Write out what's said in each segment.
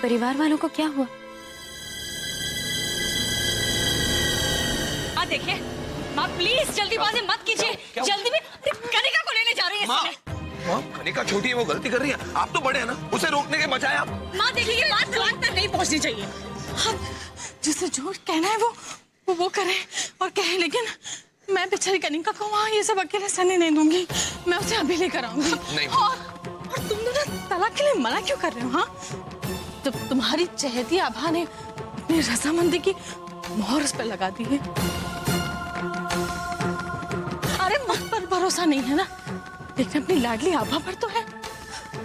परिवार वालों को क्या हुआ? देखिए माँ, प्लीज जल्दीबाजी मत कीजिए। जल्दी में कनिका को लेने जा रही है। माँ, कनिका छोटी है, वो गलती कर रही है। आप तो बड़े हैं ना, उसे रोकने के बजाय आप। माँ देखिए, ये बात तलाक तक नहीं पहुंचनी चाहिए। हाँ, जिसे जो कहना है वो करे और कहे, लेकिन मैं बेचारी कनिका को वहाँ ये सब अकेले सहने नहीं दूंगी। मैं उसे अभी लेकर आऊंगी। और तुम दोनों तलाक के लिए मना क्यों कर रहे हो? हाँ, जब तुम्हारी चहेती आभा ने अपनी रजामंदी की मोहर उस पर लगा दी है। अरे मुझ पर भरोसा नहीं है ना, लेकिन अपनी लाडली आभा पर तो है।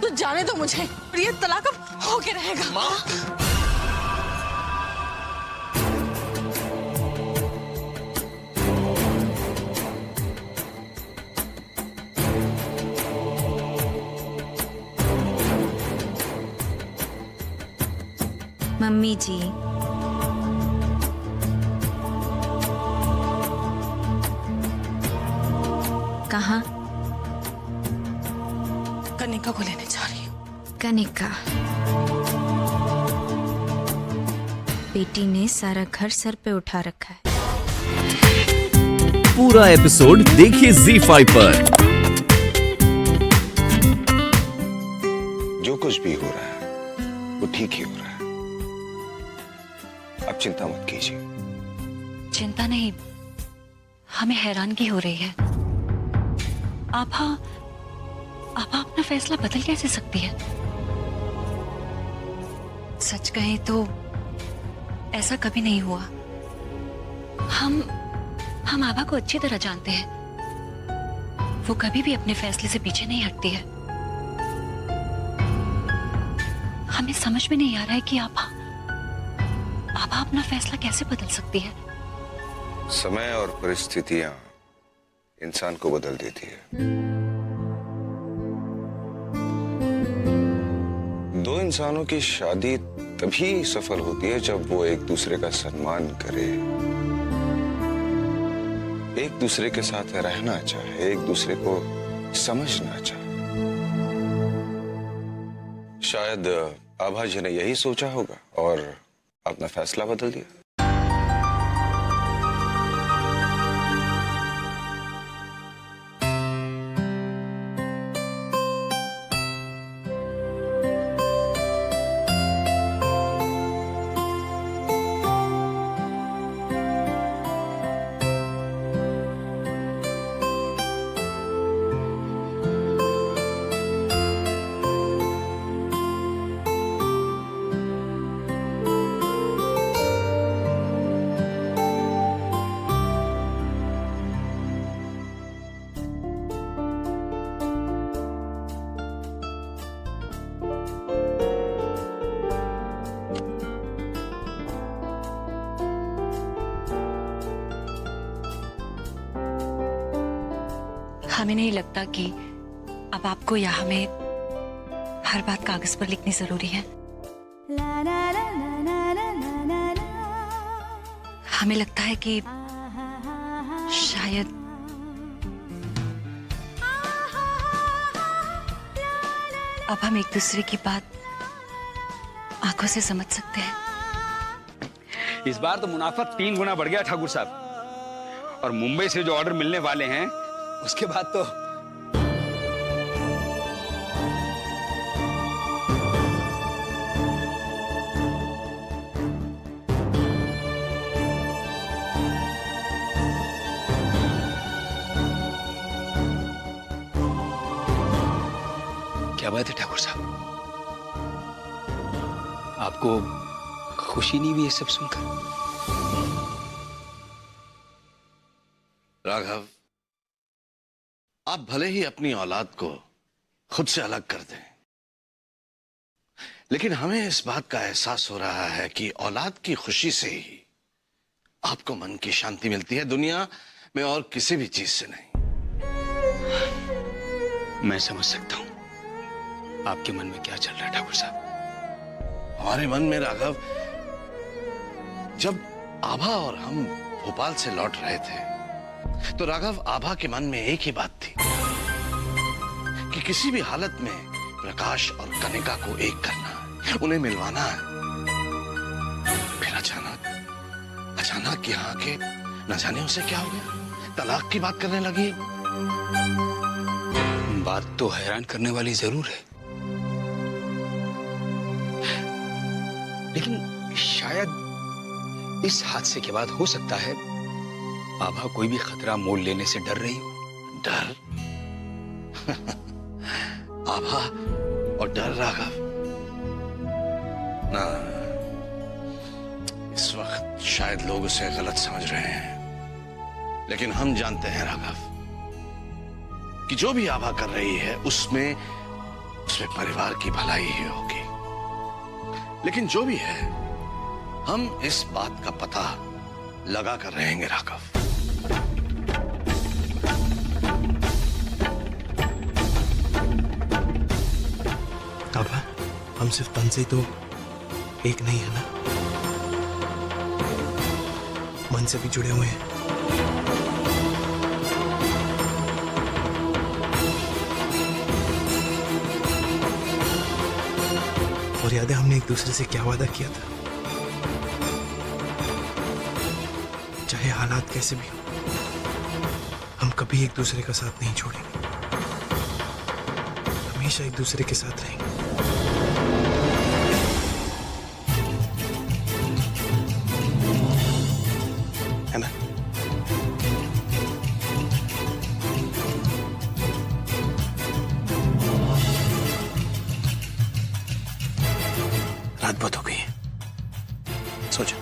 तो जाने दो मुझे, और ये तलाक अब होके रहेगा। माँ, मम्मी जी, कहाँ? कनिका को लेने जा रही हूँ। कनिका, बेटी ने सारा घर सर पे उठा रखा है। पूरा एपिसोड देखिए ZEE5 पर। जो कुछ भी हो रहा है वो ठीक ही हो रहा है। आप चिंता मत कीजिए। चिंता नहीं, हमें हैरानगी हो रही है। आभा अपना फैसला बदल कैसे सकती है? सच कहें तो ऐसा कभी नहीं हुआ। हम आभा को अच्छी तरह जानते हैं। वो कभी भी अपने फैसले से पीछे नहीं हटती है। हमें समझ में नहीं आ रहा है कि आभा अपना फैसला कैसे बदल सकती है। समय और परिस्थितियां इंसान को बदल देती है। दो इंसानों की शादी तभी सफल होती है जब वो एक दूसरे का सम्मान करे, एक दूसरे के साथ रहना चाहे, एक दूसरे को समझना चाहे। शायद आभा जी ने यही सोचा होगा और अपना फैसला बदल दिया। हमें नहीं लगता कि अब आपको या हमें हर बात कागज पर लिखनी जरूरी है। हमें लगता है कि शायद अब हम एक दूसरे की बात आंखों से समझ सकते हैं। इस बार तो मुनाफा 3 गुना बढ़ गया ठाकुर साहब, और मुंबई से जो ऑर्डर मिलने वाले हैं उसके बाद तो क्या बात है ठाकुर साहब, आपको खुशी नहीं हुई ये सब सुनकर? राघव, आप भले ही अपनी औलाद को खुद से अलग कर दें, लेकिन हमें इस बात का एहसास हो रहा है कि औलाद की खुशी से ही आपको मन की शांति मिलती है, दुनिया में और किसी भी चीज से नहीं। मैं समझ सकता हूं आपके मन में क्या चल रहा है ठाकुर साहब। हमारे मन में राघव, जब आभा और हम भोपाल से लौट रहे थे तो राघव, आभा के मन में एक ही बात थी कि किसी भी हालत में प्रकाश और कनिका को एक करना है, उन्हें मिलवाना है। कि यहाँ के न जाने उसे क्या हो गया, तलाक की बात करने लगी है। बात तो हैरान करने वाली जरूर है, लेकिन शायद इस हादसे के बाद हो सकता है आभा कोई भी खतरा मोल लेने से डर रही हो। डर? आभा और डर राघव? ना, इस वक्त शायद लोग उसे गलत समझ रहे हैं, लेकिन हम जानते हैं राघव कि जो भी आभा कर रही है उसमें परिवार की भलाई ही होगी। लेकिन जो भी है, हम इस बात का पता लगा कर रहेंगे राघव। आभा, हम सिर्फ तन से तो एक नहीं है ना, मन से भी जुड़े हुए हैं। और याद है हमने एक दूसरे से क्या वादा किया था? चाहे हालात कैसे भी हो, हम कभी एक दूसरे का साथ नहीं छोड़ेंगे, हमेशा एक दूसरे के साथ रहेंगे। है ना? रात बहुत हो गई है, सो जा।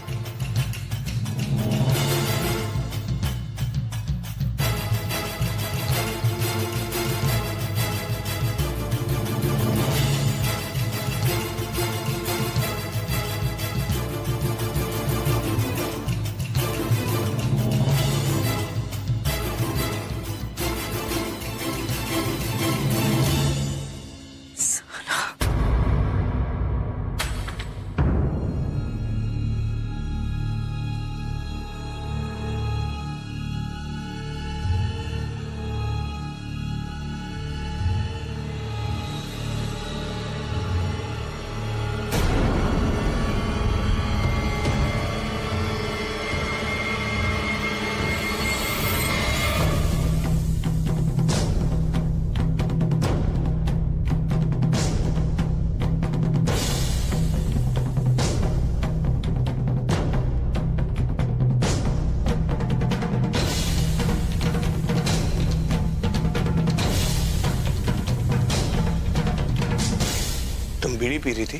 तुम बीड़ी पी रही थी?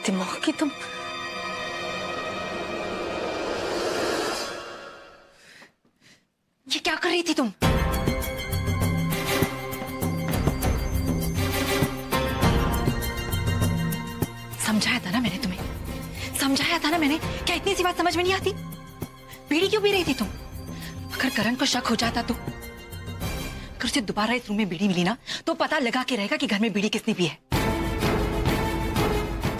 दिमाग की तुम ये क्या कर रही थी तुम? समझाया था ना मैंने तुम्हें, समझाया था ना मैंने। क्या इतनी सी बात समझ में नहीं आती? बीड़ी क्यों पी रही थी तुम? अगर करण को शक हो जाता तो, अगर उसे दोबारा इस रूम में बीड़ी मिली ना तो पता लगा के रहेगा कि घर में बीड़ी किसने पी है।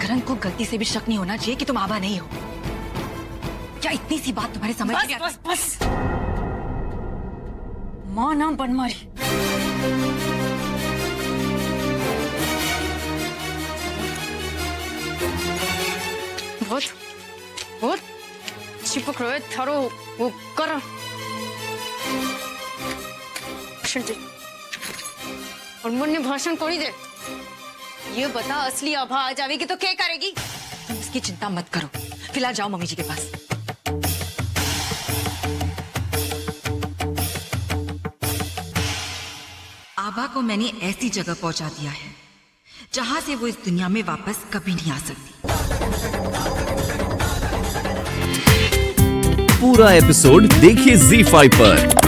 करण को गलती से भी शक नहीं होना चाहिए कि तुम आभा नहीं हो। क्या इतनी सी बात तुम्हारे समझ में? बस बस मां नाम बन मारी। बहुत बहुत चिपक रहे थारो वो कर और मुन्ने भाषण कोई दे। ये बता, असली आभा आ जाएगी तो क्या करेगी? तुम इसकी चिंता मत करो, फिलहाल जाओ मम्मी जी के पास। आभा को मैंने ऐसी जगह पहुंचा दिया है जहां से वो इस दुनिया में वापस कभी नहीं आ सकती। पूरा एपिसोड देखिए ZEE5 पर।